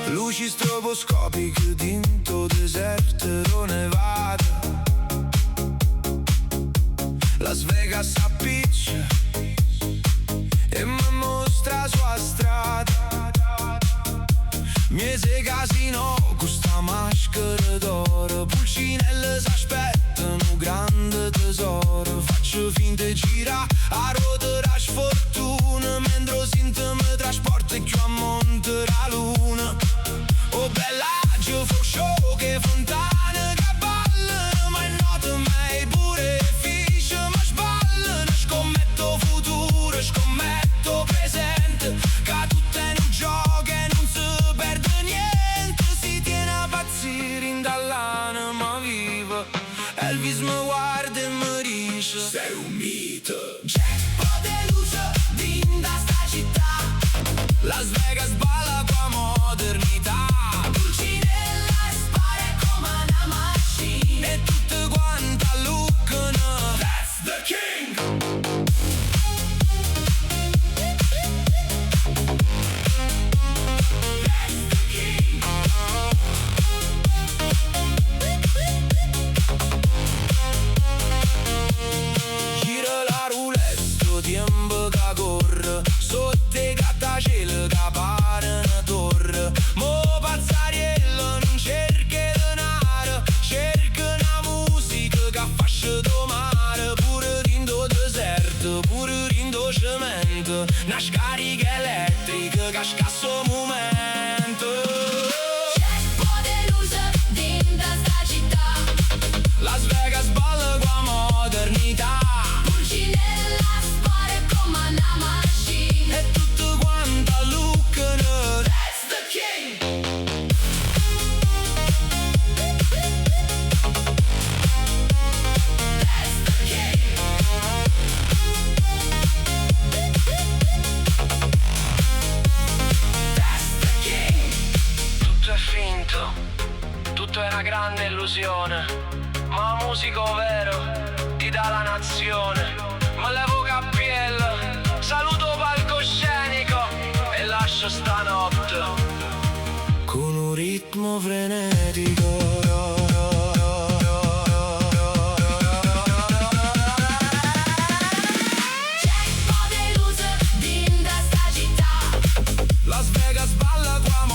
Luci stroboscopiche dinto deserto Nevada, Las Vegas appiccia e mi mostra sua strada. Miese casino con sta maschera d'oro, pulcinelle s'aspettano grande tesoro. Faccio finta di gira a rotera sfortuna, mentre sento mi trasporta più a monte la luna. Oh bella, ci fa show che fontane che ballano, ma in notte mai pure fiche ma sballano. Scommetto futuro, scommetto presente, che tutto è un gioco e non si perde niente. Si tiene a pazzire in dall'anima viva, Elvis mi guarda e mi dice: sei un mito. Jackpot e luce d'inda sta città, Las Vegas balla qua modernità. Pulcinella e spara come una macchina e tutte quante alluccano. That's the king. That's the king. Gira la roulette, sto tempo che corre, sotto i grattacieli che pare una torre. Mo pazzariello non cerca denaro, cerca una musica che affascia do mare. Pure rindo deserto, pure rindo cemento, una scarica elettrica che scasso momento. Jackpot e luce d'inda sta città, Las Vegas balla qua modernità pulcinella spara come una macchina e tutte quante alluccano. That's the king. That's the king. That's the king. Tutto è finto, tutto è una grande illusione, ma la musica vero ti dà la nazione. Ma levo cappiello, saluto palcoscenico e lascio stanotte con un ritmo frenetico. Jackpot e luce d'inda sta città, Las Vegas balla qua